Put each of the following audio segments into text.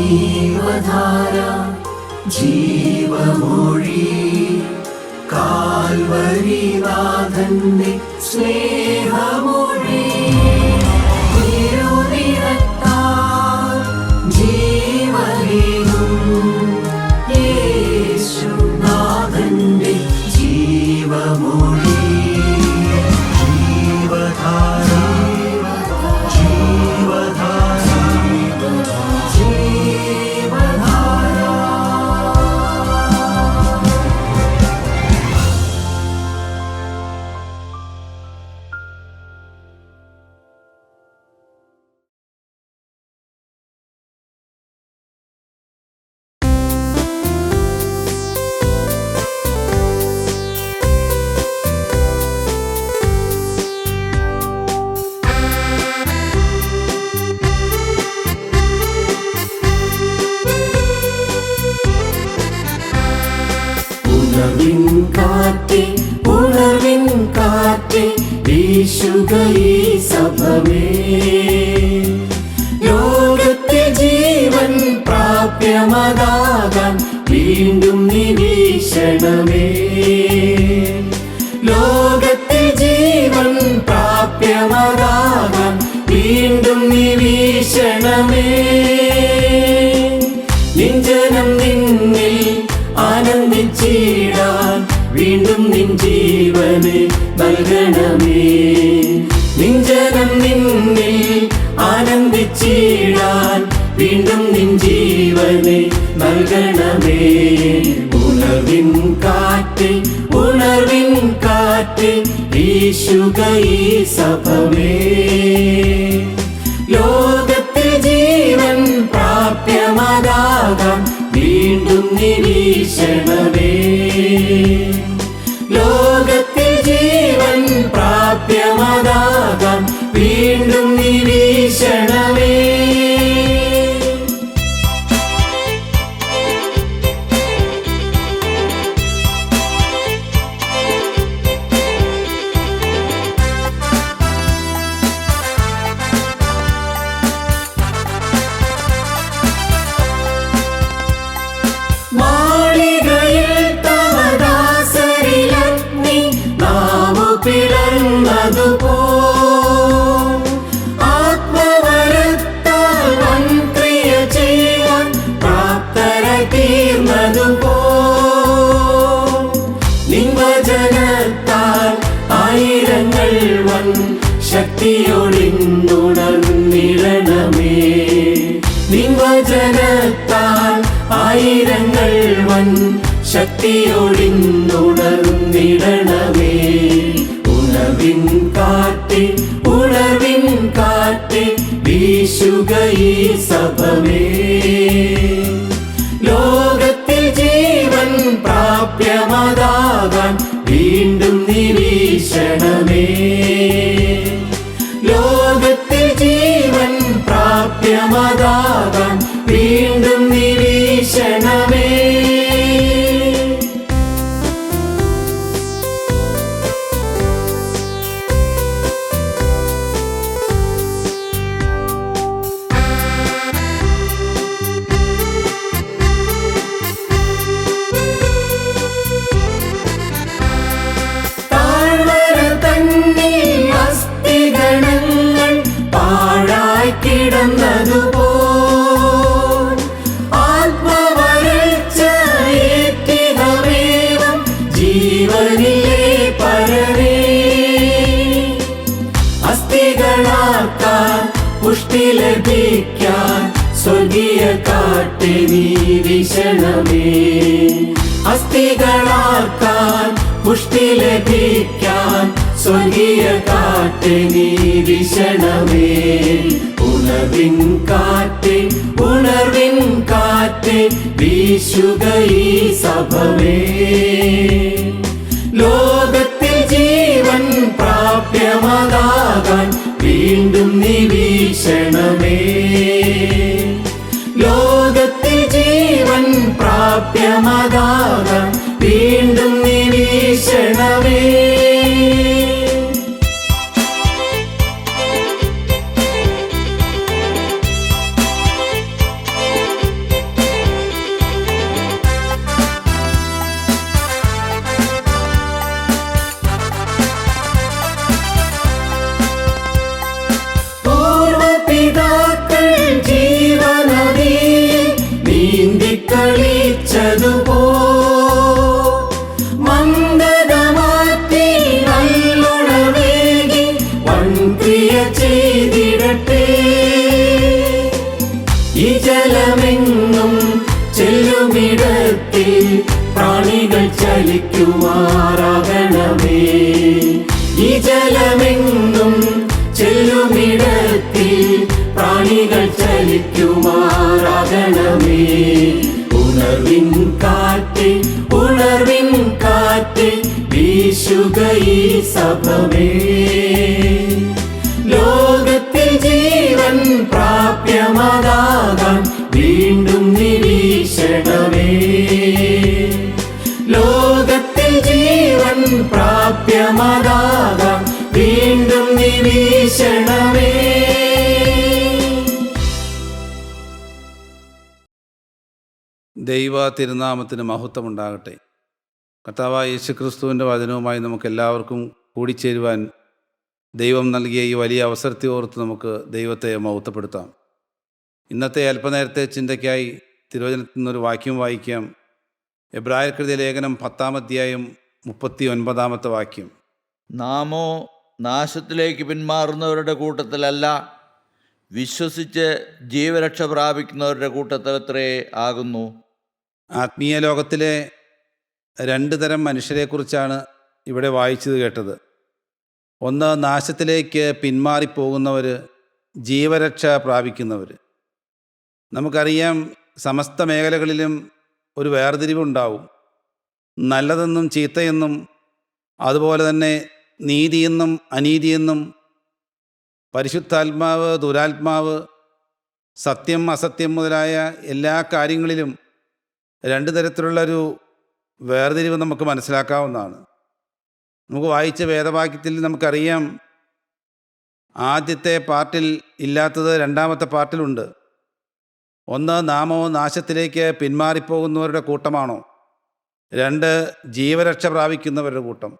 ജീവധാര ജീവമൊഴി കാൽവരിനാഥന്റെ സ്നേഹമൊഴി തിരുനിറത്താൽ ജീവനേകും യേശുനാഥന്റെ ജീവമൊഴി ജീവധാര ജീവധാര ജീവധാര. ഉണർവിൻ കാറ്റേ വീശുക ഈ സഭമേ ലോകത്തിൽ ജീവൻ പ്രാപ്യമതാകാൻ വീണ്ടും നിരീക്ഷണമേ ലോകത്തിൽ ജീവൻ പ്രാപ്യമതാകാൻ വീണ്ടും നിരീക്ഷണമേ നിഞ്ജനം നിന്നിൽ ആനന്ദിച്ചിടാൻ വീണ്ടും നിൻ ജീവനെ നൽകണമേ നിഞ്ജനം നിന്നിൽ ആനന്ദിച്ചിടാൻ വീണ്ടും നിൻ ജീവനെ നൽകണമേ ഉണർവിൻ കാറ്റേ വീശുക ഈ സഭമേ ലോകത്തിൽ ജീവൻ പ്രാപ്യമതാകാൻ വീണ്ടും നിരീക്ഷണമേ ലോകത്തിൽ ജീവൻ പ്രാപ്യമതാകാൻ വീണ്ടും നിരീക്ഷണമേ. ആത്മവരത്താൽ വൻക്രിയ ചെയ്യാൻ പ്രാപ്തരായി തീർന്നതുപോ നിവചനത്താൽ ആയിരങ്ങൾ വൻ ശക്തിയോടിന്നുണർന്നിടണമേ നിവചനത്താൽ ആയിരങ്ങൾ വൻ ശക്തിയോടിന്നുണർന്നിടണമേ ഉണർവിൻ കാറ്റേ വീശുക ഈ സഭമേ ലോകത്തിൽ ജീവൻ പ്രാപ്യമതാകാൻ വീണ്ടും നിരീക്ഷണമേ ലോകത്തിൽ ജീവൻ പ്രാപ്യമതാകാൻ വീണ്ടും നിരീക്ഷണമേ. കിടന്നതുപോൽ ആത്മവരൾച്ചയേറ്റിനമേവം ജീവനിലെ പരരേ അസ്ഥികളാക്കാൻ പുഷ്ടി ലഭിക്കാൻ സ്വർഗീയ കാറ്റേ നീ വീശണമേ അസ്ഥികളാക്കാൻ പുഷ്ടി ലഭിക്കാൻ സ്വർഗീയ കാറ്റേ നീ വീശണമേ ഉണർവിൻ കാറ്റേ വീശുക ഈ സഭമേ ലോകത്തിൽ ജീവൻ പ്രാപ്യമതാകാൻ വീണ്ടും നിരീക്ഷണമേ ലോകത്തിൽ ജീവൻ പ്രാപ്യമതാകാൻ വീണ്ടും നിരീക്ഷണമേ. കളിച്ചതുപോ മന്ദത മാറ്റി നല്ലുണർവേകി വൻക്രിയ ചെയ്തിടട്ടെ. ഈ ജലമെങ്ങും ചെല്ലുമിടത്തിൽ പ്രാണികൾ ചലിക്കുമാറാകണമേ. ഈ ജലമെങ്ങും ചെല്ലുമിടത്തിൽ പ്രാണികൾ ചലിക്കുമാറാകണമേ. ഉണർവിൻ കാറ്റ് ഉണർവിൻ കാറ്റ് വീശുക ഈ സഭമേ. ലോകത്തിൽ ജീവൻ പ്രാപ്യമതാകാൻ വീണ്ടും നിരീക്ഷണമേ. ലോകത്തിൽ ജീവൻ പ്രാപ്യമതാകാൻ വീണ്ടും നിരീക്ഷണമേ. ദൈവ തിരുനാമത്തിന് മഹത്വമുണ്ടാകട്ടെ. കർത്താവായ യേശുക്രിസ്തുവിൻ്റെ വചനവുമായി നമുക്ക് എല്ലാവർക്കും കൂടിച്ചേരുവാൻ ദൈവം നൽകിയ ഈ വലിയ അവസരത്തെ ഓർത്ത് നമുക്ക് ദൈവത്തെ മഹത്വപ്പെടുത്താം. ഇന്നത്തെ അല്പനേരത്തെ ചിന്തയ്ക്കായി തിരുവചനത്തിൽ നിന്നൊരു വാക്യം വായിക്കാം. എബ്രായർക്കെഴുതിയ ലേഖനം 10-ാം അധ്യായം 39-ാമത്തെ വാക്യം. നാമോ നാശത്തിലേക്ക് പിന്മാറുന്നവരുടെ കൂട്ടത്തിലല്ല, വിശ്വസിച്ച് ജീവരക്ഷ പ്രാപിക്കുന്നവരുടെ കൂട്ടത്തിലത്രേ ആകുന്നു. ആത്മീയ ലോകത്തിലെ 2 തരം മനുഷ്യരെക്കുറിച്ചാണ് ഇവിടെ വായിച്ചത് കേട്ടത്. ഒന്ന്, നാശത്തിലേക്ക് പിന്മാറിപ്പോകുന്നവർ, ജീവരക്ഷ പ്രാപിക്കുന്നവർ. നമുക്കറിയാം, സമസ്ത മേഖലകളിലും ഒരു വേർതിരിവുണ്ടാവും. നല്ലതെന്നും ചീത്തയെന്നും, അതുപോലെ തന്നെ നീതിയെന്നും അനീതിയെന്നും, പരിശുദ്ധാത്മാവ് ദുരാത്മാവ്, സത്യം അസത്യം മുതലായ എല്ലാ കാര്യങ്ങളിലും 2 തരത്തിലുള്ളൊരു വേർതിരിവ് നമുക്ക് മനസ്സിലാക്കാവുന്നതാണ്. നമുക്ക് വായിച്ച വേദവാക്യത്തിൽ നമുക്കറിയാം, ആദ്യത്തെ പാർട്ടിൽ ഇല്ലാത്തത് 2-ാമത്തെ പാർട്ടിലുണ്ട്. ഒന്ന്, നാമോ നാശത്തിലേക്ക് പിന്മാറിപ്പോകുന്നവരുടെ കൂട്ടമാണോ? 2, ജീവരക്ഷ പ്രാപിക്കുന്നവരുടെ കൂട്ടം.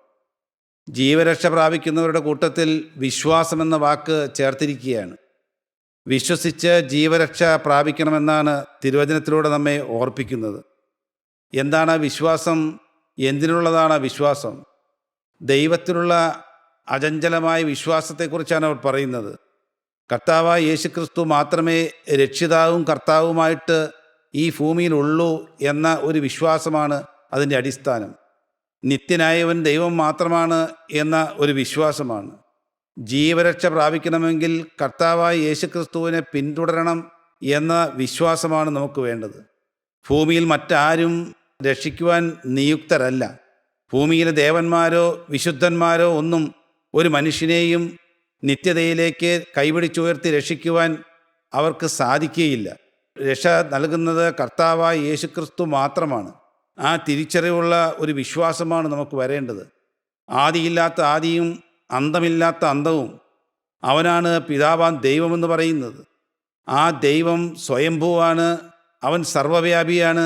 ജീവരക്ഷ പ്രാപിക്കുന്നവരുടെ കൂട്ടത്തിൽ വിശ്വാസമെന്ന വാക്ക് ചേർത്തിരിക്കുകയാണ്. വിശ്വസിച്ച് ജീവരക്ഷ പ്രാപിക്കണമെന്നാണ് തിരുവചനത്തിലൂടെ നമ്മെ ഓർപ്പിക്കുന്നത്. എന്താണ് വിശ്വാസം? എന്തിനുള്ളതാണ് വിശ്വാസം? ദൈവത്തിലുള്ള അചഞ്ചലമായ വിശ്വാസത്തെക്കുറിച്ചാണ് അവർ പറയുന്നത്. കർത്താവായ യേശുക്രിസ്തു മാത്രമേ രക്ഷിതാവും കർത്താവുമായിട്ട് ഈ ഭൂമിയിലുള്ളൂ എന്ന ഒരു വിശ്വാസമാണ് അതിൻ്റെ അടിസ്ഥാനം. നിത്യനായവൻ ദൈവം മാത്രമാണ് എന്ന ഒരു വിശ്വാസമാണ്. ജീവരക്ഷ പ്രാപിക്കണമെങ്കിൽ കർത്താവായ യേശുക്രിസ്തുവിനെ പിന്തുടരണം എന്ന വിശ്വാസമാണ് നമുക്ക് വേണ്ടത്. ഭൂമിയിൽ മറ്റാരും രക്ഷിക്കുവാൻ നിയുക്തരല്ല. ഭൂമിയിലെ ദേവന്മാരോ വിശുദ്ധന്മാരോ ഒന്നും ഒരു മനുഷ്യനെയും നിത്യതയിലേക്ക് കൈപിടിച്ചുയർത്തി രക്ഷിക്കുവാൻ അവർക്ക് സാധിക്കുകയില്ല. രക്ഷ നൽകുന്നത് കർത്താവായ യേശുക്രിസ്തു മാത്രമാണ്. ആ തിരിച്ചറിവുള്ള ഒരു വിശ്വാസമാണ് നമുക്ക് വരേണ്ടത്. ആദിയില്ലാത്ത ആദിയും അന്തമില്ലാത്ത അന്തവും അവനാണ് പിതാവാൻ ദൈവമെന്ന് പറയുന്നത്. ആ ദൈവം സ്വയംഭൂവാണ്. അവൻ സർവ്വവ്യാപിയാണ്.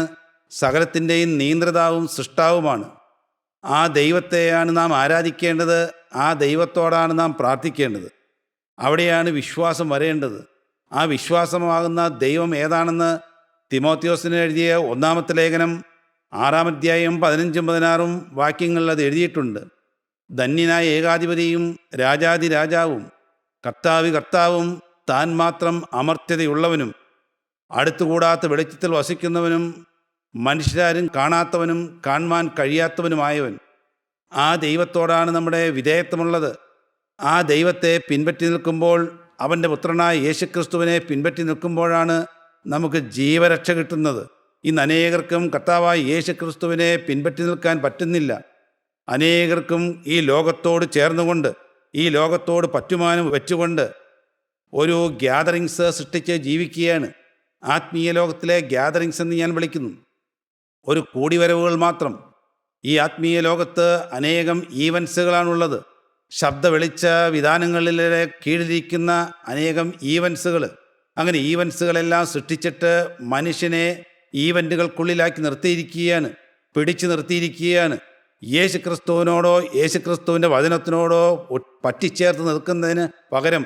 സകലത്തിൻ്റെയും നിയന്ത്രിതാവും സൃഷ്ടാവുമാണ്. ആ ദൈവത്തെയാണ് നാം ആരാധിക്കേണ്ടത്. ആ ദൈവത്തോടാണ് നാം പ്രാർത്ഥിക്കേണ്ടത്. അവിടെയാണ് വിശ്വാസം വരേണ്ടത്. ആ വിശ്വാസമാകുന്ന ദൈവം ഏതാണെന്ന് തിമോത്തിയോസിന് എഴുതിയ 1-ാമത്തെ ലേഖനം 6-ാം അധ്യായം 15-16 വാക്യങ്ങളിൽ അത് എഴുതിയിട്ടുണ്ട്. ധന്യനായ ഏകാധിപതിയും രാജാതിരാജാവും കർത്താവി കർത്താവും താൻ മാത്രം അമർത്യതയുള്ളവനും അടുത്തുകൂടാത്ത വെളിച്ചത്തിൽ വസിക്കുന്നവനും മനുഷ്യരാരും കാണാത്തവനും കാണുവാൻ കഴിയാത്തവനുമായവൻ. ആ ദൈവത്തോടാണ് നമ്മുടെ വിധേയത്വമുള്ളത്. ആ ദൈവത്തെ പിൻപറ്റി നിൽക്കുമ്പോൾ, അവൻ്റെ പുത്രനായ യേശുക്രിസ്തുവിനെ പിൻപറ്റി നിൽക്കുമ്പോഴാണ് നമുക്ക് ജീവരക്ഷ കിട്ടുന്നത്. ഇന്ന് അനേകർക്കും കർത്താവായ യേശുക്രിസ്തുവിനെ പിൻപറ്റി നിൽക്കാൻ പറ്റുന്നില്ല. അനേകർക്കും ഈ ലോകത്തോട് ചേർന്നുകൊണ്ട്, ഈ ലോകത്തോട് പറ്റുമാനം വെച്ചുകൊണ്ട് ഒരു ഗ്യാതറിങ്സ് സൃഷ്ടിച്ച് ജീവിക്കുകയാണ്. ആത്മീയ ലോകത്തിലെ ഗ്യാതറിങ്സ് എന്ന് ഞാൻ വിളിക്കുന്നു. ഒരു കൂടിവരവുകൾ മാത്രം. ഈ ആത്മീയ ലോകത്ത് അനേകം ഈവൻസുകളാണുള്ളത്. ശബ്ദ വെളിച്ച വിധാനങ്ങളിലെ കീഴിലിരിക്കുന്ന അനേകം ഈവൻസുകൾ. അങ്ങനെ ഈവൻസുകളെല്ലാം സൃഷ്ടിച്ചിട്ട് മനുഷ്യനെ ഈവൻറ്റുകൾക്കുള്ളിലാക്കി നിർത്തിയിരിക്കുകയാണ്, പിടിച്ചു നിർത്തിയിരിക്കുകയാണ്. യേശുക്രിസ്തുവിനോടോ യേശുക്രിസ്തുവിൻ്റെ വചനത്തിനോടോ പറ്റിച്ചേർത്ത് നിൽക്കുന്നതിന് പകരം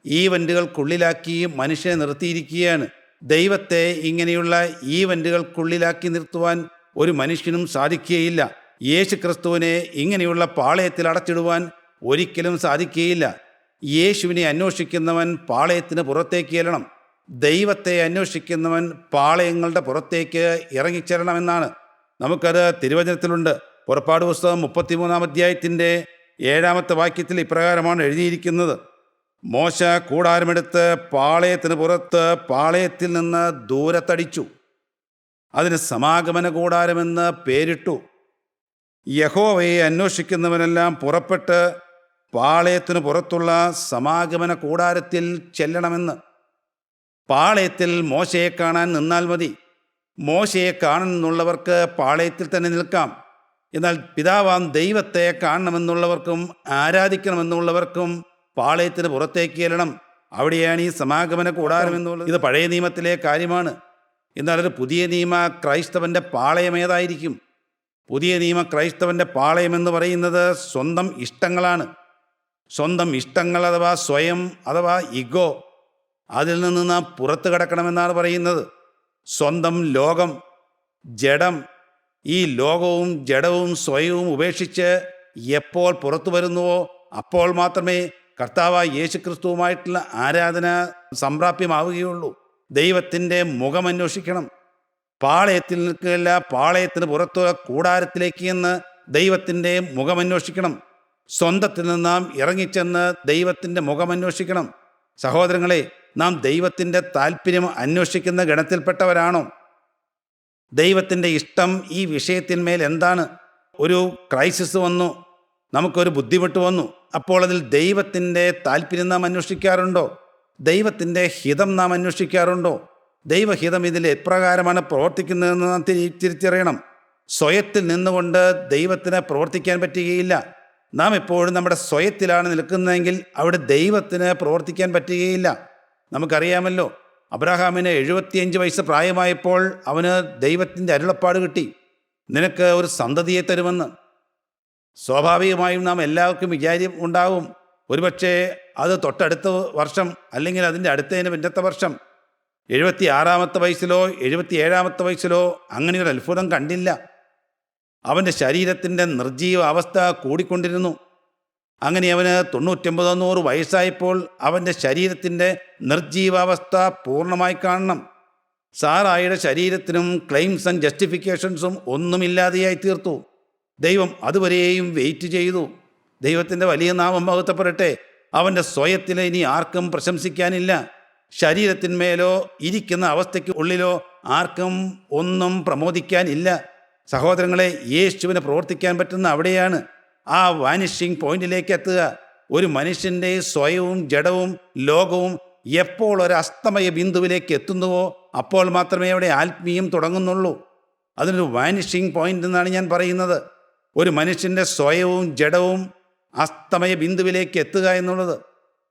ഈവൻറ്റുകൾക്കുള്ളിലാക്കി മനുഷ്യനെ നിർത്തിയിരിക്കുകയാണ്. ദൈവത്തെ ഇങ്ങനെയുള്ള ഈവൻ്റുകൾക്കുള്ളിലാക്കി നിർത്തുവാൻ ഒരു മനുഷ്യനും സാധിക്കുകയില്ല. യേശു ക്രിസ്തുവിനെ ഇങ്ങനെയുള്ള പാളയത്തിൽ അടച്ചിടുവാൻ ഒരിക്കലും സാധിക്കുകയില്ല. യേശുവിനെ അന്വേഷിക്കുന്നവൻ പാളയത്തിന് പുറത്തേക്ക് ചെല്ലണം. ദൈവത്തെ അന്വേഷിക്കുന്നവൻ പാളയങ്ങളുടെ പുറത്തേക്ക് ഇറങ്ങിച്ചേരണമെന്നാണ്. നമുക്കത് തിരുവചനത്തിലുണ്ട്. പുറപ്പാട് പുസ്തകം 33-ാം അധ്യായത്തിൻ്റെ 7-ാമത്തെ വാക്യത്തിൽ ഇപ്രകാരമാണ് എഴുതിയിരിക്കുന്നത്: മോശ കൂടാരമെടുത്ത് പാളയത്തിന് പുറത്ത് പാളയത്തിൽ നിന്ന് ദൂരത്തടിച്ചു. അതിന് സമാഗമന കൂടാരമെന്ന് പേരിട്ടു. യഹോവയെ അന്വേഷിക്കുന്നവനെല്ലാം പുറപ്പെട്ട് പാളയത്തിന് പുറത്തുള്ള സമാഗമന കൂടാരത്തിൽ ചെല്ലണമെന്ന്. പാളയത്തിൽ മോശയെ കാണാൻ നിന്നാൽ മതി. മോശയെ കാണുന്നുള്ളവർക്ക് പാളയത്തിൽ തന്നെ നിൽക്കാം. എന്നാൽ പിതാവാം ദൈവത്തെ കാണണമെന്നുള്ളവർക്കും ആരാധിക്കണമെന്നുള്ളവർക്കും പാളയത്തിന് പുറത്തേക്ക് ചെല്ലണം. അവിടെയാണ് ഈ സമാഗമന കൂടാരം എന്നുള്ളത്. ഇത് പഴയ നിയമത്തിലെ കാര്യമാണ്. എന്നാൽ ഒരു പുതിയ നിയമ ക്രൈസ്തവൻ്റെ പാളയം ഏതായിരിക്കും? പുതിയ നിയമ ക്രൈസ്തവൻ്റെ പാളയം എന്ന് പറയുന്നത് സ്വന്തം ഇഷ്ടങ്ങളാണ്. സ്വന്തം ഇഷ്ടങ്ങൾ അഥവാ സ്വയം അഥവാ ഇഗോ, അതിൽ നിന്ന് നാം പുറത്തു കടക്കണമെന്നാണ് പറയുന്നത്. സ്വന്തം ലോകം, ജഡം, ഈ ലോകവും ജഡവും സ്വയവും ഉപേക്ഷിച്ച് എപ്പോൾ പുറത്തു വരുന്നുവോ അപ്പോൾ മാത്രമേ കർത്താവായ യേശുക്രിസ്തുവുമായിട്ടുള്ള ആരാധന സംപ്രാപ്യമാവുകയുള്ളൂ. ദൈവത്തിൻ്റെ മുഖം അന്വേഷിക്കണം. പാളയത്തിൽ നിൽക്കുകയല്ല, പാളയത്തിന് പുറത്ത് കൂടാരത്തിലേക്ക് എന്ന് ദൈവത്തിൻ്റെ മുഖം അന്വേഷിക്കണം. സ്വന്തത്തിൽ നിന്ന് നാം ഇറങ്ങിച്ചെന്ന് ദൈവത്തിൻ്റെ മുഖം അന്വേഷിക്കണം. സഹോദരങ്ങളെ, നാം ദൈവത്തിൻ്റെ താല്പര്യം അന്വേഷിക്കുന്ന ഗണത്തിൽപ്പെട്ടവരാണോ? ദൈവത്തിൻ്റെ ഇഷ്ടം ഈ വിഷയത്തിന്മേൽ എന്താണ്? ഒരു ക്രൈസിസ് വന്നു, നമുക്കൊരു ബുദ്ധിമുട്ട് വന്നു, അപ്പോൾ അതിൽ ദൈവത്തിൻ്റെ താല്പര്യം നാം അന്വേഷിക്കാറുണ്ടോ? ദൈവത്തിൻ്റെ ഹിതം നാം അന്വേഷിക്കാറുണ്ടോ? ദൈവഹിതം ഇതിൽ എപ്രകാരമാണ് പ്രവർത്തിക്കുന്നതെന്ന് നാം തിരിച്ചറിയണം. സ്വയത്തിൽ നിന്നുകൊണ്ട് ദൈവത്തിന് പ്രവർത്തിക്കാൻ പറ്റുകയില്ല. നാം എപ്പോഴും നമ്മുടെ സ്വയത്തിലാണ് നിൽക്കുന്നതെങ്കിൽ അവിടെ ദൈവത്തിന് പ്രവർത്തിക്കാൻ പറ്റുകയില്ല. നമുക്കറിയാമല്ലോ, അബ്രഹാമിന് 75 വയസ്സ് പ്രായമായപ്പോൾ അവന് ദൈവത്തിൻ്റെ അരുളപ്പാട് കിട്ടി, നിനക്ക് ഒരു സന്തതിയെ തരുമെന്ന്. സ്വാഭാവികമായും നാം എല്ലാവർക്കും വിചാരം ഉണ്ടാവും, ഒരുപക്ഷെ അത് തൊട്ടടുത്ത വർഷം അല്ലെങ്കിൽ അതിൻ്റെ അടുത്തതിന് പിന്നത്തെ വർഷം 76-ാമത്തെ വയസ്സിലോ 77-ാമത്തെ വയസ്സിലോ അങ്ങനെയൊരു അത്ഭുതം കണ്ടില്ല. അവൻ്റെ ശരീരത്തിൻ്റെ നിർജീവ അവസ്ഥ കൂടിക്കൊണ്ടിരുന്നു. അങ്ങനെ അവന് 99-100 വയസ്സായപ്പോൾ അവൻ്റെ ശരീരത്തിൻ്റെ നിർജീവാവസ്ഥ പൂർണ്ണമായി കാണണം. സാറായുടെ ശരീരത്തിനും ക്ലെയിംസ് ആൻഡ് ജസ്റ്റിഫിക്കേഷൻസും ഒന്നുമില്ലാതെയായി തീർത്തു. ദൈവം അതുവരെയും വെയിറ്റ് ചെയ്തു. ദൈവത്തിൻ്റെ വലിയ നാമം മഹത്വപ്പെടട്ടെ. അവൻ്റെ സ്വയത്തിൽ ഇനി ആർക്കും പ്രശംസിക്കാനില്ല. ശരീരത്തിന്മേലോ ഇരിക്കുന്ന അവസ്ഥയ്ക്ക് ഉള്ളിലോ ആർക്കും ഒന്നും പ്രമോദിക്കാനില്ല. സഹോദരങ്ങളെ, യേശുവിന് പ്രവർത്തിക്കാൻ പറ്റുന്ന അവിടെയാണ്, ആ വാനിഷിംഗ് പോയിന്റിലേക്ക് എത്തുക. ഒരു മനുഷ്യൻ്റെ സ്വയവും ജഡവും ലോകവും എപ്പോൾ ഒരു അസ്തമയ ബിന്ദുവിലേക്ക് എത്തുന്നുവോ അപ്പോൾ മാത്രമേ അവിടെ ആത്മീയം തുടങ്ങുന്നുള്ളൂ. അതിനൊരു വാനിഷിംഗ് പോയിന്റ് എന്നാണ് ഞാൻ പറയുന്നത്. ഒരു മനുഷ്യൻ്റെ സ്വയവും ജഡവും അസ്തമയ ബിന്ദുവിലേക്ക് എത്തുക എന്നുള്ളത്,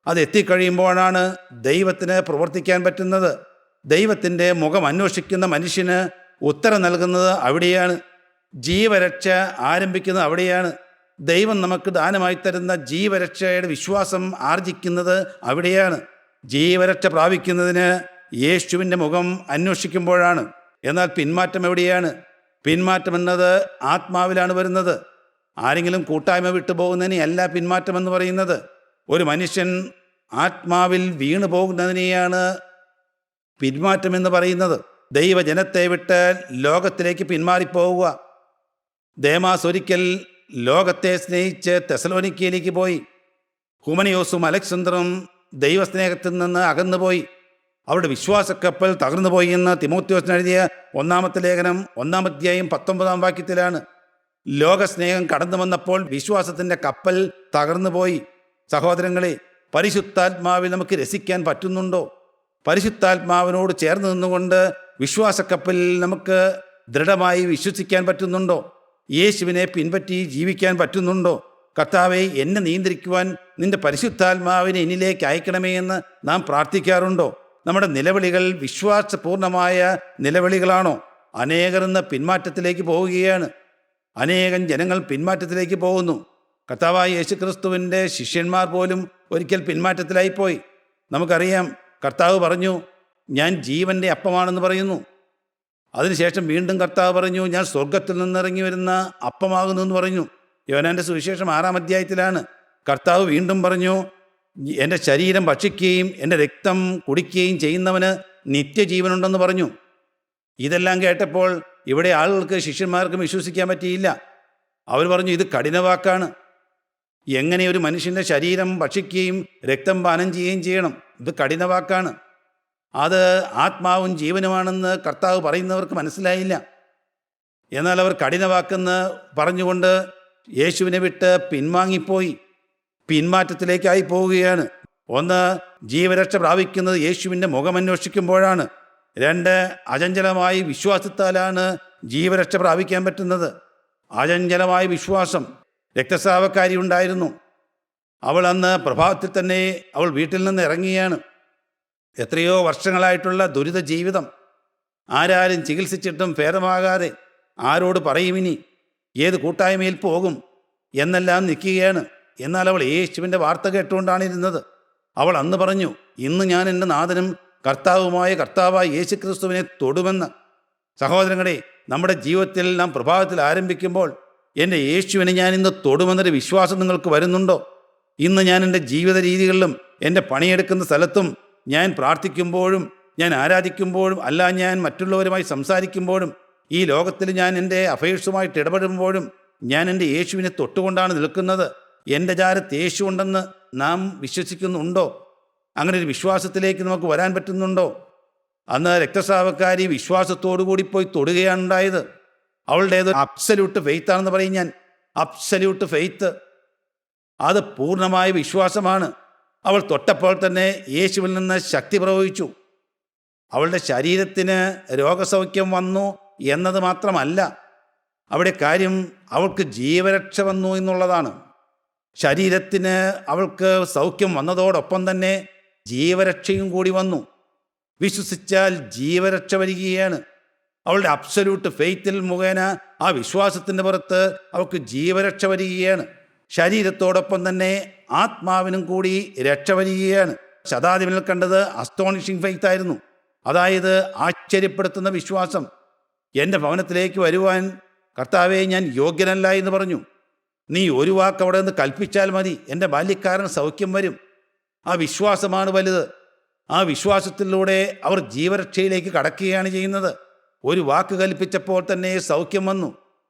അത് എത്തിക്കഴിയുമ്പോഴാണ് ദൈവത്തിന് പ്രവർത്തിക്കാൻ പറ്റുന്നത്. ദൈവത്തിൻ്റെ മുഖം അന്വേഷിക്കുന്ന മനുഷ്യന് ഉത്തരം നൽകുന്നത് അവിടെയാണ്. ജീവരക്ഷ ആരംഭിക്കുന്നത് അവിടെയാണ്. ദൈവം നമുക്ക് ദാനമായി തരുന്ന ജീവരക്ഷയുടെ വിശ്വാസം ആർജിക്കുന്നത് അവിടെയാണ്. ജീവരക്ഷ പ്രാപിക്കുന്നതിന് യേശുവിൻ്റെ മുഖം അന്വേഷിക്കുമ്പോഴാണ്. എന്നാൽ പിന്മാറ്റം എവിടെയാണ്? പിന്മാറ്റം എന്നത് ആത്മാവിലാണ് വരുന്നത്. ആരെങ്കിലും കൂട്ടായ്മ വിട്ടു പോകുന്നതിനെയല്ല പിന്മാറ്റം എന്ന് പറയുന്നത്. ഒരു മനുഷ്യൻ ആത്മാവിൽ വീണു പോകുന്നതിനെയാണ് പിന്മാറ്റം എന്ന് പറയുന്നത്. ദൈവജനത്തെ വിട്ട് ലോകത്തിലേക്ക് പിന്മാറിപ്പോവുക. ദേമാസ് ഒരിക്കൽ ലോകത്തെ സ്നേഹിച്ച് തെസലോനിക്കയിലേക്ക് പോയി. ഹുമനിയോസും അലക്സണ്ടറും ദൈവസ്നേഹത്തിൽ നിന്ന് അകന്നുപോയി. അവരുടെ വിശ്വാസക്കപ്പൽ തകർന്നുപോയി എന്ന് തിമോത്തിയോസിന് എഴുതിയ 1-ാമത്തെ ലേഖനം 1-ാം അധ്യായം 19-ാം വാക്യത്തിലാണ്. ലോകസ്നേഹം കടന്നു വന്നപ്പോൾ വിശ്വാസത്തിൻ്റെ കപ്പൽ തകർന്നുപോയി. സഹോദരങ്ങളെ, പരിശുദ്ധാത്മാവിൽ നമുക്ക് രസിക്കാൻ പറ്റുന്നുണ്ടോ? പരിശുദ്ധാത്മാവിനോട് ചേർന്ന് നിന്നുകൊണ്ട് വിശ്വാസക്കപ്പലിൽ നമുക്ക് ദൃഢമായി വിശ്വസിക്കാൻ പറ്റുന്നുണ്ടോ? യേശുവിനെ പിൻപറ്റി ജീവിക്കാൻ പറ്റുന്നുണ്ടോ? കർത്താവേ, എന്നെ നിയന്ത്രിക്കുവാൻ നിൻ്റെ പരിശുദ്ധാത്മാവിനെ എന്നിലേക്ക് അയക്കണമേ എന്ന് നാം പ്രാർത്ഥിക്കാറുണ്ടോ? നമ്മുടെ നിലവിളികൾ വിശ്വാസപൂർണമായ നിലവിളികളാണോ? അനേകർ ഇന്ന് പിന്മാറ്റത്തിലേക്ക് പോവുകയാണ്. അനേകം ജനങ്ങൾ പിന്മാറ്റത്തിലേക്ക് പോകുന്നു. കർത്താവായ യേശുക്രിസ്തുവിൻ്റെ ശിഷ്യന്മാർ പോലും ഒരിക്കൽ പിന്മാറ്റത്തിലായിപ്പോയി. നമുക്കറിയാം, കർത്താവ് പറഞ്ഞു, ഞാൻ ജീവൻ്റെ അപ്പമാണെന്ന് പറയുന്നു. അതിനുശേഷം വീണ്ടും കർത്താവ് പറഞ്ഞു, ഞാൻ സ്വർഗത്തിൽ നിന്നിറങ്ങി വരുന്ന അപ്പമാകുന്നു എന്ന് പറഞ്ഞു. യോഹന്നാന്റെ സുവിശേഷം 6-ാം അധ്യായത്തിലാണ്. കർത്താവ് വീണ്ടും പറഞ്ഞു, എൻ്റെ ശരീരം ഭക്ഷിക്കുകയും എൻ്റെ രക്തം കുടിക്കുകയും ചെയ്യുന്നവന് നിത്യജീവനുണ്ടെന്ന് പറഞ്ഞു. ഇതെല്ലാം കേട്ടപ്പോൾ ഇവിടെ ആളുകൾക്ക്, ശിഷ്യന്മാർക്കും വിശ്വസിക്കാൻ പറ്റിയില്ല. അവർ പറഞ്ഞു, ഇത് കഠിനവാക്കാണ്. എങ്ങനെ ഒരു മനുഷ്യൻ്റെ ശരീരം ഭക്ഷിക്കുകയും രക്തം പാനം ചെയ്യുകയും ചെയ്യണം? ഇത് കഠിനവാക്കാണ്. അത് ആത്മാവും ജീവനുമാണെന്ന് കർത്താവ് പറയുന്നവർക്ക് മനസ്സിലായില്ല. എന്നാൽ അവർ കഠിനവാക്കെന്ന് പറഞ്ഞുകൊണ്ട് യേശുവിനെ വിട്ട് പിൻവാങ്ങിപ്പോയി, പിന്മാറ്റത്തിലേക്കായി പോവുകയാണ്. ഒന്ന്, ജീവരക്ഷ പ്രാപിക്കുന്നത് യേശുവിൻ്റെ മുഖമന്വേഷിക്കുമ്പോഴാണ്. 2, അചഞ്ചലമായ വിശ്വാസത്താലാണ് ജീവരക്ഷ പ്രാപിക്കാൻ പറ്റുന്നത്. അചഞ്ചലമായ വിശ്വാസം. രക്തസ്രാവക്കാരി ഉണ്ടായിരുന്നു. അവൾ അന്ന് പ്രഭാതത്തിൽ തന്നെ അവൾ വീട്ടിൽ നിന്ന് ഇറങ്ങിയാണ്. എത്രയോ വർഷങ്ങളായിട്ടുള്ള ദുരിത ജീവിതം, ആരാരും ചികിത്സിച്ചിട്ടും ഭേദമാകാതെ, ആരോട് പറയുമിനി, ഏത് കൂട്ടായ്മയിൽ പോകും എന്നെല്ലാം നിൽക്കുകയാണ്. എന്നാൽ അവൾ യേശുവിൻ്റെ വാർത്ത കേട്ടുകൊണ്ടാണ് ഇരുന്നത്. അവൾ അന്ന് പറഞ്ഞു, ഇന്ന് ഞാൻ എൻ്റെ നാഥനും കർത്താവായ യേശു ക്രിസ്തുവിനെ തൊടുമെന്ന്. സഹോദരങ്ങളെ, നമ്മുടെ ജീവിതത്തിൽ നാം പ്രഭാതത്തിൽ ആരംഭിക്കുമ്പോൾ എൻ്റെ യേശുവിനെ ഞാൻ ഇന്ന് തൊടുമെന്നൊരു വിശ്വാസം നിങ്ങൾക്ക് വരുന്നുണ്ടോ? ഇന്ന് ഞാൻ എൻ്റെ ജീവിത രീതികളിലും എൻ്റെ പണിയെടുക്കുന്ന സ്ഥലത്തും ഞാൻ പ്രാർത്ഥിക്കുമ്പോഴും ഞാൻ ആരാധിക്കുമ്പോഴും അല്ല, ഞാൻ മറ്റുള്ളവരുമായി സംസാരിക്കുമ്പോഴും ഈ ലോകത്തിൽ ഞാൻ എൻ്റെ അഫയേഴ്സുമായിട്ട് ഇടപെടുമ്പോഴും ഞാൻ എൻ്റെ യേശുവിനെ തൊട്ടുകൊണ്ടാണ് നിൽക്കുന്നത്. എൻ്റെ ചാരത്ത് യേശു ഉണ്ടെന്ന് നാം വിശ്വസിക്കുന്നുണ്ടോ? അങ്ങനെ ഒരു വിശ്വാസത്തിലേക്ക് നമുക്ക് വരാൻ പറ്റുന്നുണ്ടോ? അന്ന് രക്തസ്രാവക്കാരി വിശ്വാസത്തോടു കൂടി പോയി തൊടുകയാണ് ഉണ്ടായത്. അവളുടേത് അബ്സല്യൂട്ട് ഫെയ്ത്ത് ആണെന്ന് പറയും ഞാൻ. അബ്സല്യൂട്ട് ഫെയ്ത്ത്, അത് പൂർണ്ണമായ വിശ്വാസമാണ്. അവൾ തൊട്ടപ്പോൾ തന്നെ യേശുവിൽ നിന്ന് ശക്തി പ്രവഹിച്ചു. അവളുടെ ശരീരത്തിന് രോഗസൗഖ്യം വന്നു എന്നത് മാത്രമല്ല, അവിടെ കാര്യം അവൾക്ക് ജീവരക്ഷ വന്നു എന്നുള്ളതാണ്. ശരീരത്തിന് അവൾക്ക് സൗഖ്യം വന്നതോടൊപ്പം തന്നെ ജീവരക്ഷയും കൂടി വന്നു. വിശ്വസിച്ചാൽ ജീവരക്ഷ വരികയാണ്. അവളുടെ അബ്സല്യൂട്ട് ഫെയ്ത്തിൽ മുഖേന, ആ വിശ്വാസത്തിൻ്റെ പുറത്ത് അവൾക്ക് ജീവരക്ഷ വരികയാണ്. ശരീരത്തോടൊപ്പം തന്നെ ആത്മാവിനും കൂടി രക്ഷ വരികയാണ്. ശതാധിപനിൽ കണ്ടത് അസ്റ്റോണിഷിംഗ് ഫെയ്ത്ത് ആയിരുന്നു. അതായത് ആശ്ചര്യപ്പെടുത്തുന്ന വിശ്വാസം. എൻ്റെ ഭവനത്തിലേക്ക് വരുവാൻ കർത്താവേ ഞാൻ യോഗ്യനല്ല എന്ന് പറഞ്ഞു. നീ ഒരു വാക്ക് അവിടെ നിന്ന് കൽപ്പിച്ചാൽ മതി, എൻ്റെ ബാല്യക്കാരൻ സൗഖ്യം വരും. ആ വിശ്വാസമാണ് വലുത്. ആ വിശ്വാസത്തിലൂടെ അവർ ജീവരക്ഷയിലേക്ക് കടക്കുകയാണ് ചെയ്യുന്നത്. ഒരു വാക്ക് കൽപ്പിച്ചപ്പോൾ തന്നെ സൗഖ്യം വന്നു.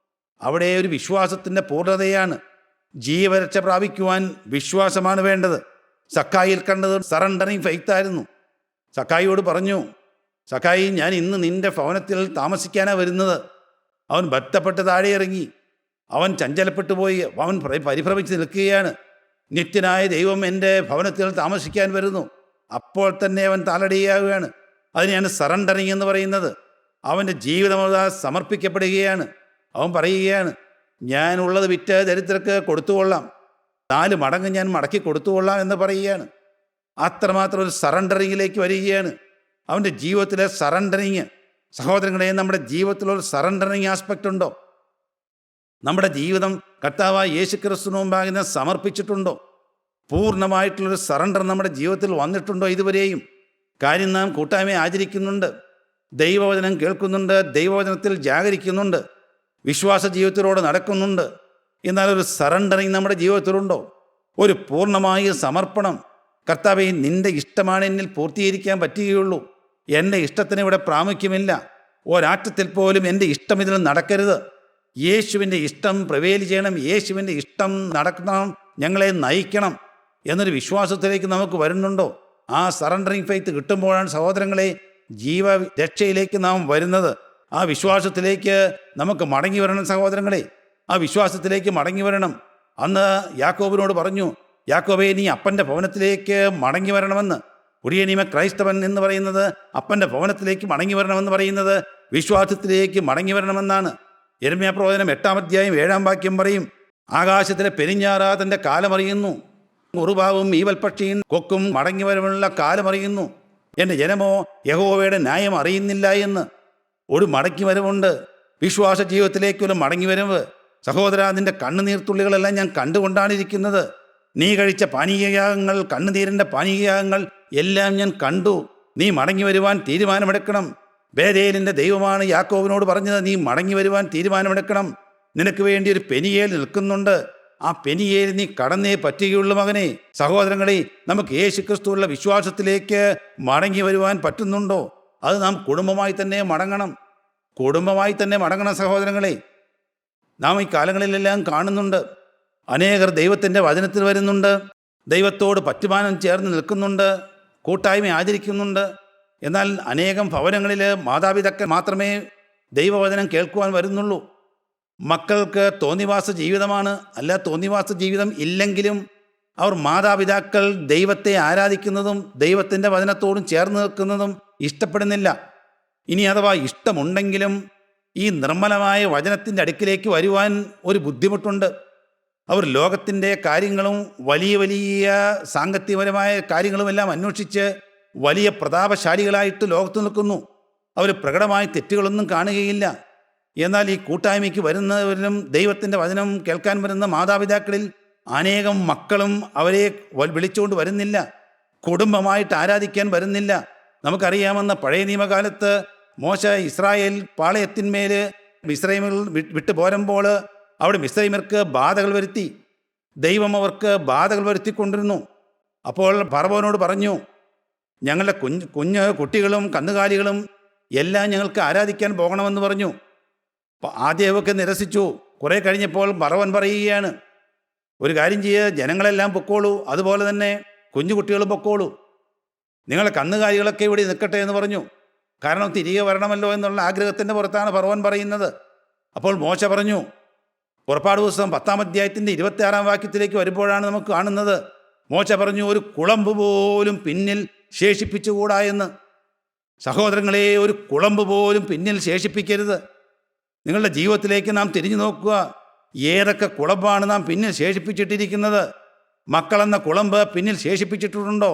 അവിടെ ഒരു വിശ്വാസത്തിൻ്റെ പൂർണ്ണതയാണ്. ജീവരക്ഷ പ്രാപിക്കുവാൻ വിശ്വാസമാണ് വേണ്ടത്. സക്കായിൽ കണ്ടത് സറണ്ടറിങ് ഫെയ്ത്തായിരുന്നു. സക്കായിയോട് പറഞ്ഞു, സക്കായി, ഞാൻ ഇന്ന് നിൻ്റെ ഭവനത്തിൽ താമസിക്കാനാണ് വരുന്നത്. അവൻ ബന്ധപ്പെട്ട് താഴെ ഇറങ്ങി. അവൻ ചഞ്ചലപ്പെട്ടു പോയി. അവൻ പരിഭ്രമിച്ച് നിൽക്കുകയാണ്. നിത്യനായ ദൈവം എൻ്റെ ഭവനത്തിൽ താമസിക്കാൻ വരുന്നു. അപ്പോൾ തന്നെ അവൻ താലടിയാവുകയാണ്. അതിനെയാണ് സറണ്ടറിങ് എന്ന് പറയുന്നത്. അവൻ്റെ ജീവിതം സമർപ്പിക്കപ്പെടുകയാണ്. അവൻ പറയുകയാണ്, ഞാൻ ഉള്ളത് വിറ്റ് ദരിദ്രർക്ക് കൊടുത്തുകൊള്ളാം, 4 മടങ്ങ് ഞാൻ മടക്കി കൊടുത്തുകൊള്ളാം എന്ന് പറയുകയാണ്. അത്രമാത്രം ഒരു സറണ്ടറിങ്ങിലേക്ക് വരികയാണ്. അവൻ്റെ ജീവിതത്തിലെ സറണ്ടറിങ്. സഹോദരങ്ങളെ, നമ്മുടെ ജീവിതത്തിലൊരു സറണ്ടറിങ് ആസ്പെക്റ്റ് ഉണ്ടോ? നമ്മുടെ ജീവിതം കർത്താവായ യേശു ക്രിസ്തുവിന് മുമ്പാകെ സമർപ്പിച്ചിട്ടുണ്ടോ? പൂർണ്ണമായിട്ടുള്ളൊരു സറണ്ടർ നമ്മുടെ ജീവിതത്തിൽ വന്നിട്ടുണ്ടോ ഇതുവരെയും? കാര്യം നാം കൂട്ടായ്മ ആചരിക്കുന്നുണ്ട്, ദൈവവചനം കേൾക്കുന്നുണ്ട്, ദൈവവചനത്തിൽ ജാഗരിക്കുന്നുണ്ട്, വിശ്വാസ ജീവിതത്തിലൂടെ നടക്കുന്നുണ്ട്. എന്നാൽ ഒരു സറണ്ടറിങ് നമ്മുടെ ജീവിതത്തിലുണ്ടോ? ഒരു പൂർണ്ണമായ സമർപ്പണം. കർത്താവേ, നിൻ്റെ ഇഷ്ടമാണ് എന്നിൽ പൂർത്തീകരിക്കാൻ പറ്റുകയുള്ളൂ. എൻ്റെ ഇഷ്ടത്തിന് ഇവിടെ പ്രാമുഖ്യമില്ല. ഒരാറ്റത്തിൽ പോലും എൻ്റെ ഇഷ്ടം ഇതിൽ നടക്കരുത്. യേശുവിൻ്റെ ഇഷ്ടം പ്രവേലി ചെയ്യണം. യേശുവിൻ്റെ ഇഷ്ടം നടക്കണം, ഞങ്ങളെ നയിക്കണം എന്നൊരു വിശ്വാസത്തിലേക്ക് നമുക്ക് വരുന്നുണ്ടോ? ആ സറണ്ടറിങ് ഫെയ്ത്ത് കിട്ടുമ്പോഴാണ് സഹോദരങ്ങളെ ജീവരക്ഷയിലേക്ക് നാം വരുന്നത്. ആ വിശ്വാസത്തിലേക്ക് നമുക്ക് മടങ്ങി വരണം സഹോദരങ്ങളെ. ആ വിശ്വാസത്തിലേക്ക് മടങ്ങി വരണം. അന്ന് യാക്കോബിനോട് പറഞ്ഞു, യാക്കോബേ, നീ അപ്പൻ്റെ ഭവനത്തിലേക്ക് മടങ്ങി വരണമെന്ന്. പുതിയ നിയമ ക്രൈസ്തവൻ എന്ന് പറയുന്നത് അപ്പൻ്റെ ഭവനത്തിലേക്ക് മടങ്ങി വരണമെന്ന് പറയുന്നത് വിശ്വാസത്തിലേക്ക് മടങ്ങി വരണമെന്നാണ്. യെരമ്യാ പ്രവചനം 8-ാം അധ്യായം 7-ാം വാക്യം പറയും, ആകാശത്തിലെ പെരിഞ്ഞാറ തൻ്റെ കാലമറിയുന്നു, ഉറുപാവും ഈവൽപക്ഷിയും കൊക്കും മടങ്ങി വരവുള്ള കാലമറിയുന്നു. എൻ്റെ ജനമോ യഹോവയുടെ ന്യായം അറിയുന്നില്ല എന്ന്. ഒരു മടങ്ങി വരവുണ്ട്, വിശ്വാസ ജീവിതത്തിലേക്കൊരു മടങ്ങി വരവ്. സഹോദര, നിൻ്റെ കണ്ണുനീർത്തുള്ളികളെല്ലാം ഞാൻ കണ്ടുകൊണ്ടാണ് ഇരിക്കുന്നത്. നീ കഴിച്ച പാനീയയാഗങ്ങൾ, കണ്ണുനീരിൻ്റെ പാനീയയാഗങ്ങൾ എല്ലാം ഞാൻ കണ്ടു. നീ മടങ്ങി വരുവാൻ തീരുമാനമെടുക്കണം. ബേഥേലിൻ്റെ ദൈവമാണ് യാക്കോബിനോട് പറഞ്ഞത്, നീ മടങ്ങി വരുവാൻ തീരുമാനമെടുക്കണം. നിനക്ക് വേണ്ടി ഒരു പെനിയേൽ നിൽക്കുന്നുണ്ട്. ആ പെനിയേൽ നീ കടന്നേ പറ്റുകയുള്ളൂ മകനെ. സഹോദരങ്ങളെ, നമുക്ക് യേശുക്രിസ്തുവുള്ള വിശ്വാസത്തിലേക്ക് മടങ്ങി വരുവാൻ പറ്റുന്നുണ്ടോ? അത് നാം കുടുംബമായി തന്നെ മടങ്ങണം. കുടുംബമായി തന്നെ മടങ്ങണം സഹോദരങ്ങളെ. നാം ഈ കാലങ്ങളിലെല്ലാം കാണുന്നുണ്ട്, അനേകർ ദൈവത്തിൻ്റെ വചനത്തിൽ വരുന്നുണ്ട്, ദൈവത്തോട് പറ്റുമാനം ചേർന്ന് നിൽക്കുന്നുണ്ട്, കൂട്ടായ്മ ആചരിക്കുന്നുണ്ട്. എന്നാൽ അനേകം ഭവനങ്ങളിൽ മാതാപിതാക്കൾ മാത്രമേ ദൈവവചനം കേൾക്കുവാൻ വരുന്നുള്ളൂ. മക്കൾക്ക് തോന്നിവാസ ജീവിതമാണ്. അല്ല, തോന്നിവാസ ജീവിതം ഇല്ലെങ്കിലും അവർ മാതാപിതാക്കൾ ദൈവത്തെ ആരാധിക്കുന്നതും ദൈവത്തിൻ്റെ വചനത്തോടും ചേർന്ന് നിൽക്കുന്നതും ഇഷ്ടപ്പെടുന്നില്ല. ഇനി അഥവാ ഇഷ്ടമുണ്ടെങ്കിലും ഈ നിർമ്മലമായ വചനത്തിൻ്റെ അടുക്കിലേക്ക് വരുവാൻ ഒരു ബുദ്ധിമുട്ടുണ്ട്. അവർ ലോകത്തിൻ്റെ കാര്യങ്ങളും വലിയ വലിയ സാങ്കത്യപരമായ കാര്യങ്ങളുമെല്ലാം അന്വേഷിച്ച് വലിയ പ്രതാപശാലികളായിട്ട് ലോകത്ത് നിൽക്കുന്നു. അവർ പ്രകടമായ തെറ്റുകളൊന്നും കാണുകയില്ല. എന്നാൽ ഈ കൂട്ടായ്മയ്ക്ക് വരുന്നവരിലും ദൈവത്തിൻ്റെ വചനം കേൾക്കാൻ വരുന്ന മാതാപിതാക്കളിൽ അനേകം മക്കളും അവരെ വിളിച്ചുകൊണ്ട് വരുന്നില്ല, കുടുംബമായിട്ട് ആരാധിക്കാൻ വരുന്നില്ല. നമുക്കറിയാമെന്ന പഴയ നിയമകാലത്ത് മോശ ഇസ്രായേൽ പാളയത്തിന്മേൽ മിസ്രൈമിൽ വിട്ടു പോരുമ്പോൾ അവിടെ മിസ്രൈമ്യർക്ക് ബാധകൾ വരുത്തി. ദൈവം അവർക്ക് ബാധകൾ വരുത്തിക്കൊണ്ടിരുന്നു. അപ്പോൾ ഫറവോനോട് പറഞ്ഞു, ഞങ്ങളുടെ കുഞ്ഞ് കുട്ടികളും കന്നുകാലികളും എല്ലാം ഞങ്ങൾക്ക് ആരാധിക്കാൻ പോകണമെന്ന് പറഞ്ഞു. ആദ്യമൊക്കെ നിരസിച്ചു. കുറേ കഴിഞ്ഞപ്പോൾ ഫറവോൻ പറയുകയാണ്, ഒരു കാര്യം ചെയ്യുക, ജനങ്ങളെല്ലാം പൊക്കോളൂ, അതുപോലെ തന്നെ കുഞ്ഞു കുട്ടികളും പൊക്കോളൂ, നിങ്ങളെ കന്നുകാലികളൊക്കെ ഇവിടെ നിൽക്കട്ടെ എന്ന് പറഞ്ഞു. കാരണം തിരികെ വരണമല്ലോ എന്നുള്ള ആഗ്രഹത്തിൻ്റെ പുറത്താണ് ഫറവോൻ പറയുന്നത്. അപ്പോൾ മോശ പറഞ്ഞു, പുറപ്പാട് പുസ്തകം 10-ാം അധ്യായത്തിൻ്റെ 26-ാം വാക്യത്തിലേക്ക് വരുമ്പോഴാണ് നമുക്ക് കാണുന്നത്, മോശ പറഞ്ഞു, ഒരു കുളമ്പ് പോലും പിന്നിൽ ശേഷിപ്പിച്ചുകൂടാ എന്ന്. സഹോദരങ്ങളെ, ഒരു കുളമ്പ് പോലും പിന്നിൽ ശേഷിപ്പിക്കരുത്. നിങ്ങളുടെ ജീവിതത്തിലേക്ക് നാം തിരിഞ്ഞു നോക്കുക. ഏതൊക്കെ കുളമ്പാണ് നാം പിന്നിൽ ശേഷിപ്പിച്ചിട്ടിരിക്കുന്നത്? മക്കളെന്ന കുളമ്പ് പിന്നിൽ ശേഷിപ്പിച്ചിട്ടുണ്ടോ?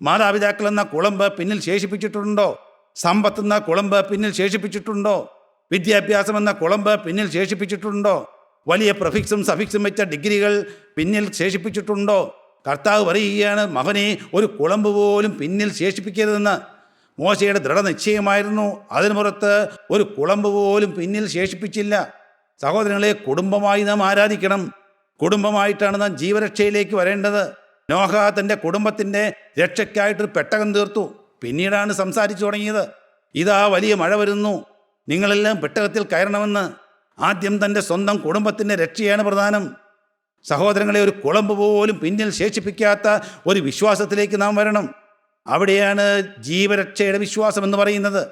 മാതാപിതാക്കളെന്ന കുളമ്പ് പിന്നിൽ ശേഷിപ്പിച്ചിട്ടുണ്ടോ? സമ്പത്തെന്ന കുളമ്പ് പിന്നിൽ ശേഷിപ്പിച്ചിട്ടുണ്ടോ? വിദ്യാഭ്യാസമെന്ന കുളമ്പ് പിന്നിൽ ശേഷിപ്പിച്ചിട്ടുണ്ടോ? വലിയ പ്രഫിക്സും സഫിക്സും വെച്ച ഡിഗ്രികൾ പിന്നിൽ ശേഷിപ്പിച്ചിട്ടുണ്ടോ? കർത്താവ് പറയുകയാണ്, മകനെ, ഒരു കുളമ്പ് പോലും പിന്നിൽ ശേഷിപ്പിക്കരുതെന്ന്. മോശയുടെ ദൃഢനിശ്ചയമായിരുന്നു. അതിനു പുറത്ത് ഒരു കുളമ്പ് പോലും പിന്നിൽ ശേഷിപ്പിച്ചില്ല. സഹോദരങ്ങളെ, കുടുംബമായി നാം ആരാധിക്കണം. കുടുംബമായിട്ടാണ് നാം ജീവരക്ഷയിലേക്ക് വരേണ്ടത്. നോഹ തൻ്റെ കുടുംബത്തിൻ്റെ രക്ഷയ്ക്കായിട്ടൊരു പെട്ടകം തീർത്തു. പിന്നീടാണ് സംസാരിച്ചു തുടങ്ങിയത്, ഇതാ വലിയ മഴ വരുന്നു, നിങ്ങളെല്ലാം പെട്ടകത്തിൽ കയറണമെന്ന്. ആദ്യം തൻ്റെ സ്വന്തം കുടുംബത്തിൻ്റെ രക്ഷയാണ് പ്രധാനം. സഹോദരങ്ങളെ, ഒരു കുളമ്പ് പോലും പിന്നിൽ ശേഷിപ്പിക്കാത്ത ഒരു വിശ്വാസത്തിലേക്ക് നാം വരണം. അവിടെയാണ് ജീവരക്ഷയുടെ വിശ്വാസം എന്ന് പറയുന്നത്.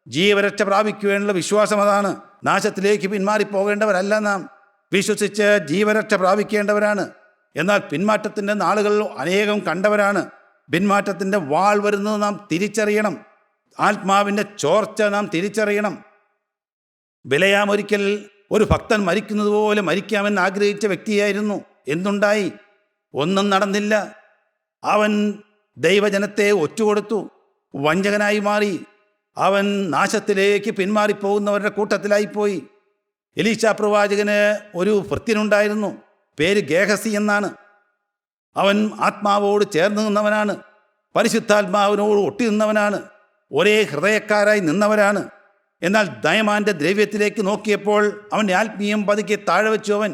ജീവരക്ഷ പ്രാപിക്കുവാനുള്ള വിശ്വാസം അതാണ്. നാശത്തിലേക്ക് പിന്മാറിപ്പോകേണ്ടവരല്ല നാം, വിശ്വസിച്ച് ജീവരക്ഷ പ്രാപിക്കേണ്ടവരാണ്. എന്നാൽ പിന്മാറ്റത്തിൻ്റെ നാളുകൾ അനേകം കണ്ടവരാണ്. പിന്മാറ്റത്തിൻ്റെ വാൾ വരുന്നത് നാം തിരിച്ചറിയണം. ആത്മാവിൻ്റെ ചോർച്ച നാം തിരിച്ചറിയണം. ബിലയാം ഒരിക്കൽ ഒരു ഭക്തൻ മരിക്കുന്നത് പോലെ മരിക്കാമെന്ന് ആഗ്രഹിച്ച വ്യക്തിയായിരുന്നു. എന്തുണ്ടായി? ഒന്നും നടന്നില്ല. അവൻ ദൈവജനത്തെ ഒറ്റുകൊടുത്തു, വഞ്ചകനായി മാറി. അവൻ നാശത്തിലേക്ക് പിന്മാറിപ്പോകുന്നവരുടെ കൂട്ടത്തിലായിപ്പോയി. എലീശാ പ്രവാചകന് ഒരു ഭൃത്യനുണ്ടായിരുന്നു, പേര് ഗേഹസി എന്നാണ്. അവൻ ആത്മാവോട് ചേർന്ന് നിന്നവനാണ്, പരിശുദ്ധാത്മാവിനോട് ഒട്ടി നിന്നവനാണ്, ഒരേ ഹൃദയക്കാരായി നിന്നവരാണ്. എന്നാൽ നയമാൻ്റെ ദ്രവ്യത്തിലേക്ക് നോക്കിയപ്പോൾ അവൻ്റെ ആത്മീയം പതുക്കെ താഴെ വെച്ചു. അവൻ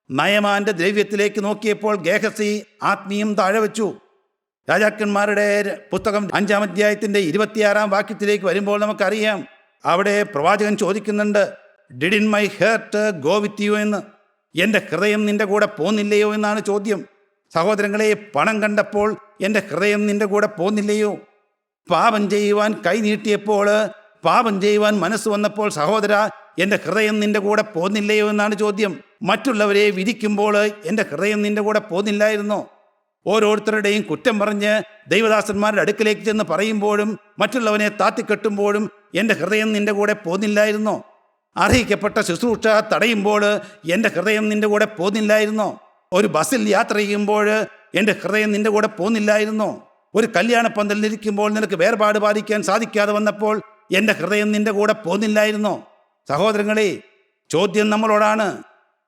നയമാൻ്റെ ദ്രവ്യത്തിലേക്ക് നോക്കിയപ്പോൾ ഗേഹസി ആത്മീയം താഴെ വെച്ചു. രാജാക്കന്മാരുടെ പുസ്തകം 5-ാം അധ്യായത്തിൻ്റെ 26-ാം വാക്യത്തിലേക്ക് വരുമ്പോൾ നമുക്കറിയാം, അവിടെ പ്രവാചകൻ ചോദിക്കുന്നുണ്ട്, did in my heart go with you എന്ന്. എൻ്റെ ഹൃദയം നിൻ്റെ കൂടെ പോന്നില്ലയോ എന്നാണ് ചോദ്യം. സഹോദരങ്ങളെ, പണം കണ്ടപ്പോൾ എൻ്റെ ഹൃദയം നിൻ്റെ കൂടെ പോന്നില്ലയോ? പാപം ചെയ്യുവാൻ കൈ നീട്ടിയപ്പോൾ, പാപം ചെയ്യുവാൻ മനസ്സ് വന്നപ്പോൾ, സഹോദര, എൻ്റെ ഹൃദയം നിൻ്റെ കൂടെ പോന്നില്ലയോ എന്നാണ് ചോദ്യം. മറ്റുള്ളവരെ വിധിക്കുമ്പോൾ എൻ്റെ ഹൃദയം നിൻ്റെ കൂടെ പോന്നില്ലായിരുന്നോ? ഓരോരുത്തരുടെയും കുറ്റം പറഞ്ഞ് ദൈവദാസന്മാരുടെ അടുക്കിലേക്ക് ചെന്ന് പറയുമ്പോഴും മറ്റുള്ളവനെ താത്തിക്കെട്ടുമ്പോഴും എൻ്റെ ഹൃദയം നിൻ്റെ കൂടെ പോന്നില്ലായിരുന്നോ? അർഹിക്കപ്പെട്ട ശുശ്രൂഷ തടയുമ്പോൾ എൻ്റെ ഹൃദയം നിൻ്റെ കൂടെ പോന്നില്ലായിരുന്നോ? ഒരു ബസ്സിൽ യാത്ര ചെയ്യുമ്പോൾ എൻ്റെ ഹൃദയം നിൻ്റെ കൂടെ പോന്നില്ലായിരുന്നോ? ഒരു കല്യാണപ്പന്തലിരിക്കുമ്പോൾ നിനക്ക് വേർപാട് പാലിക്കാൻ സാധിക്കാതെ വന്നപ്പോൾ എൻ്റെ ഹൃദയം നിൻ്റെ കൂടെ പോന്നില്ലായിരുന്നോ? സഹോദരങ്ങളെ, ചോദ്യം നമ്മളോടാണ്.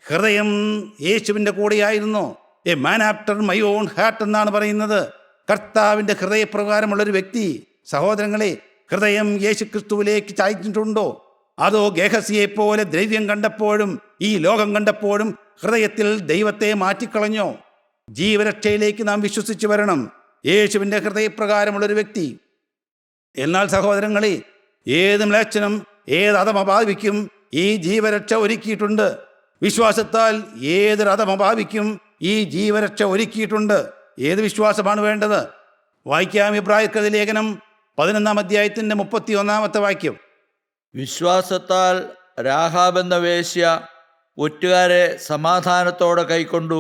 ഹൃദയം യേശുവിൻ്റെ കൂടെയായിരുന്നോ? A man after my own heart എന്നാണ് പറയുന്നത്. കർത്താവിൻ്റെ ഹൃദയപ്രകാരമുള്ളൊരു വ്യക്തി സഹോദരങ്ങളെ, ഹൃദയം യേശുക്രിസ്തുവിലേക്ക് ചായ്ച്ചിട്ടുണ്ടോ? അതോ ഗേഹസിയെപ്പോലെ ദ്രവ്യം കണ്ടപ്പോഴും ഈ ലോകം കണ്ടപ്പോഴും ഹൃദയത്തിൽ ദൈവത്തെ മാറ്റിക്കളഞ്ഞോ? ജീവരക്ഷയിലേക്ക് നാം വിശ്വസിച്ച് വരണം, യേശുവിൻ്റെ ഹൃദയപ്രകാരമുള്ളൊരു വ്യക്തി. എന്നാൽ സഹോദരങ്ങളെ, ഏത് മ്ലേച്ഛനും ഏത് അധമഭാവിക്കും ഈ ജീവരക്ഷ ഒരുക്കിയിട്ടുണ്ട്. വിശ്വാസത്താൽ ഏതൊരു അധമഭാവിക്കും ഈ ജീവരക്ഷ ഒരുക്കിയിട്ടുണ്ട്. ഏത് വിശ്വാസമാണ് വേണ്ടത്? വായിക്കാം ഇബ്രായർക്കെഴുതിയ ലേഖനം 11 അധ്യായത്തിൻ്റെ 31 വാക്യം. വിശ്വാസത്താൽ രാഹാബെന്ന വേശ്യ ഒറ്റുകാരെ സമാധാനത്തോടെ കൈക്കൊണ്ടു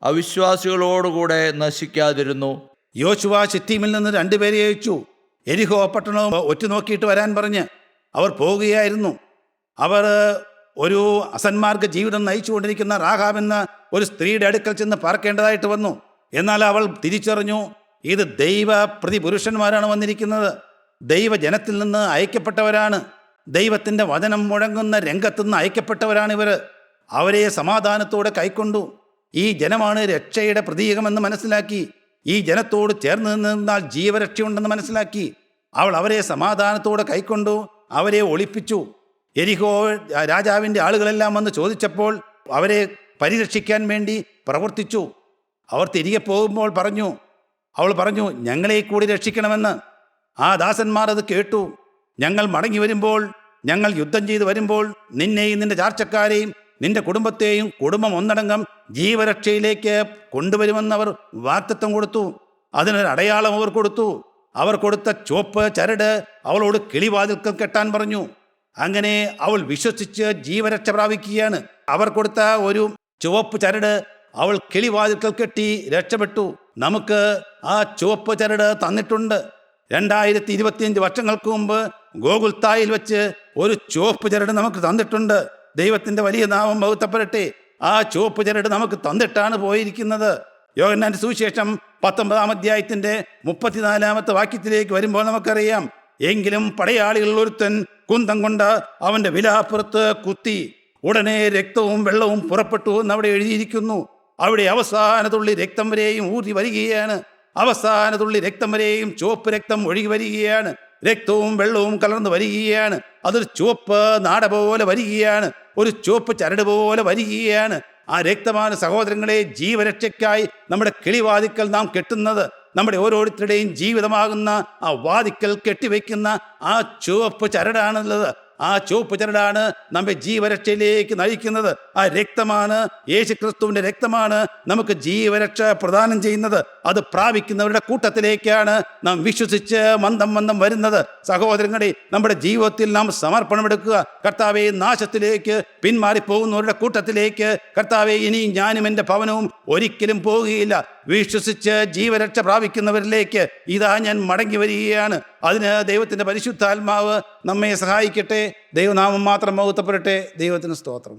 അവിശ്വാസികളോടുകൂടെ നശിക്കാതിരുന്നു. യോശുവ ശിത്തീമിൽ നിന്ന് 2 പേരെ അയച്ചു. എരിഹോ പട്ടണവും ഒറ്റുനോക്കിയിട്ട് വരാൻ പറഞ്ഞ് അവർ പോകുകയായിരുന്നു. അവർ ഒരു അസന്മാർഗ ജീവിതം നയിച്ചുകൊണ്ടിരിക്കുന്ന റാഹാബ് എന്ന ഒരു സ്ത്രീയുടെ അടുക്കൽ ചെന്ന് പാർക്കേണ്ടതായിട്ട് വന്നു. എന്നാൽ അവൾ തിരിച്ചറിഞ്ഞു, ഇത് ദൈവ പ്രതിപുരുഷന്മാരാണ് വന്നിരിക്കുന്നത്, ദൈവജനത്തിൽ നിന്ന് അയക്കപ്പെട്ടവരാണ്, ദൈവത്തിൻ്റെ വചനം മുഴങ്ങുന്ന രംഗത്തുനിന്ന് അയക്കപ്പെട്ടവരാണിവർ. അവരെ സമാധാനത്തോടെ കൈക്കൊണ്ടു. ഈ ജനമാണ് രക്ഷയുടെ പ്രതീകമെന്ന് മനസ്സിലാക്കി. ഈ ജനത്തോട് ചേർന്ന് നിന്നാൽ ജീവരക്ഷയുണ്ടെന്ന് മനസ്സിലാക്കി. അവൾ അവരെ സമാധാനത്തോടെ കൈക്കൊണ്ടു, അവരെ ഒളിപ്പിച്ചു. എരിഹോ രാജാവിൻ്റെ ആളുകളെല്ലാം വന്ന് ചോദിച്ചപ്പോൾ അവരെ പരിരക്ഷിക്കാൻ വേണ്ടി പ്രവർത്തിച്ചു. അവർ തിരികെ പോകുമ്പോൾ അവൾ പറഞ്ഞു, ഞങ്ങളെ കൂടി രക്ഷിക്കണമെന്ന്. ആ ദാസന്മാർ അത് കേട്ടു. ഞങ്ങൾ മടങ്ങി വരുമ്പോൾ, ഞങ്ങൾ യുദ്ധം ചെയ്ത് വരുമ്പോൾ നിന്നെയും നിന്റെ ചാർച്ചക്കാരെയും നിന്റെ കുടുംബത്തെയും കുടുംബം ഒന്നടങ്കം ജീവരക്ഷയിലേക്ക് കൊണ്ടുവരുമെന്നവർ വാഗ്ദത്തം കൊടുത്തു. അതിനൊരു അടയാളം അവർ കൊടുത്തു. അവർ കൊടുത്ത ചുവപ്പ് ചരട് അവളോട് കിളിവാതിൽക്കൽ കെട്ടാൻ പറഞ്ഞു. അങ്ങനെ അവൾ വിശ്വസിച്ച് ജീവരക്ഷ പ്രാപിക്കുകയാണ്. അവർ കൊടുത്ത ഒരു ചുവപ്പ് ചരട് അവൾ കിളിവാതിൽക്കൽ കെട്ടി രക്ഷപ്പെട്ടു. നമുക്ക് ആ ചുവപ്പ് ചരട് തന്നിട്ടുണ്ട്. 2025 വർഷങ്ങൾക്ക് മുമ്പ് ഗോകുൽത്തായിൽ വെച്ച് ഒരു ചുവപ്പ് ചരട് നമുക്ക് തന്നിട്ടുണ്ട്. ദൈവത്തിൻ്റെ വലിയ നാമം മഹത്വപ്പെടട്ടെ. ആ ചുവപ്പ് ചരട് നമുക്ക് തന്നിട്ടാണ് പോയിരിക്കുന്നത്. യോഹന്നാന്റെ സുവിശേഷം 19 അധ്യായത്തിൻ്റെ 34 വാക്യത്തിലേക്ക് വരുമ്പോൾ നമുക്കറിയാം, എങ്കിലും പടയാളികളിൽ ഒരുത്തൻ കുന്തം കൊണ്ട് അവൻ്റെ വിലാപ്പുറത്ത് കുത്തി, ഉടനെ രക്തവും വെള്ളവും പുറപ്പെട്ടു എന്ന് അവിടെ എഴുതിയിരിക്കുന്നു. അവിടെ അവസാന തുള്ളി രക്തം വരെയും ഊറി വരികയാണ്. അവസാന തുള്ളി രക്തം വരെയും ചുവപ്പ് രക്തം ഒഴുകി വരികയാണ്. രക്തവും വെള്ളവും കലർന്ന് വരികയാണ്. അതൊരു ചുവപ്പ് നാട പോലെ വരികയാണ്, ഒരു ചുവപ്പ് ചരട് പോലെ വരികയാണ്. ആ രക്തമാണ് സഹോദരങ്ങളെ ജീവരക്ഷയ്ക്കായി നമ്മുടെ കിളിവാതിക്കൽ നാം കെട്ടുന്നത്. നമ്മുടെ ഓരോരുത്തരുടെയും ജീവിതമാകുന്ന ആ വാതിക്കൽ കെട്ടിവെക്കുന്ന ആ ചുവപ്പ് ചരടാണുള്ളത്. ആ ചുവപ്പ് ചരടാണ് നമ്മെ ജീവരക്ഷയിലേക്ക് നയിക്കുന്നത്. ആ രക്തമാണ്, യേശുക്രിസ്തുവിൻ്റെ രക്തമാണ് നമുക്ക് ജീവരക്ഷ പ്രദാനം ചെയ്യുന്നത്. അത് പ്രാപിക്കുന്നവരുടെ കൂട്ടത്തിലേക്കാണ് നാം വിശ്വസിച്ച് മന്ദം വരുന്നത്. സഹോദരങ്ങളെ, നമ്മുടെ ജീവിതത്തിൽ നാം സമർപ്പണമെടുക്കുക. കർത്താവെ, നാശത്തിലേക്ക് പിന്മാറിപ്പോകുന്നവരുടെ കൂട്ടത്തിലേക്ക്, കർത്താവെ, ഇനിയും ഞാനും എൻ്റെ ഭവനവും ഒരിക്കലും പോകുകയില്ല, വിശ്വസിച്ച് ജീവരക്ഷ പ്രാപിക്കുന്നവരിലേക്ക് ഇതാ ഞാൻ മടങ്ങി വരികയാണ്. അതിന് ദൈവത്തിൻ്റെ പരിശുദ്ധാത്മാവ് നമ്മെ സഹായിക്കട്ടെ. ദൈവനാമം മാത്രം മഹത്വപ്പെടട്ടെ. ദൈവത്തിന് സ്തോത്രം.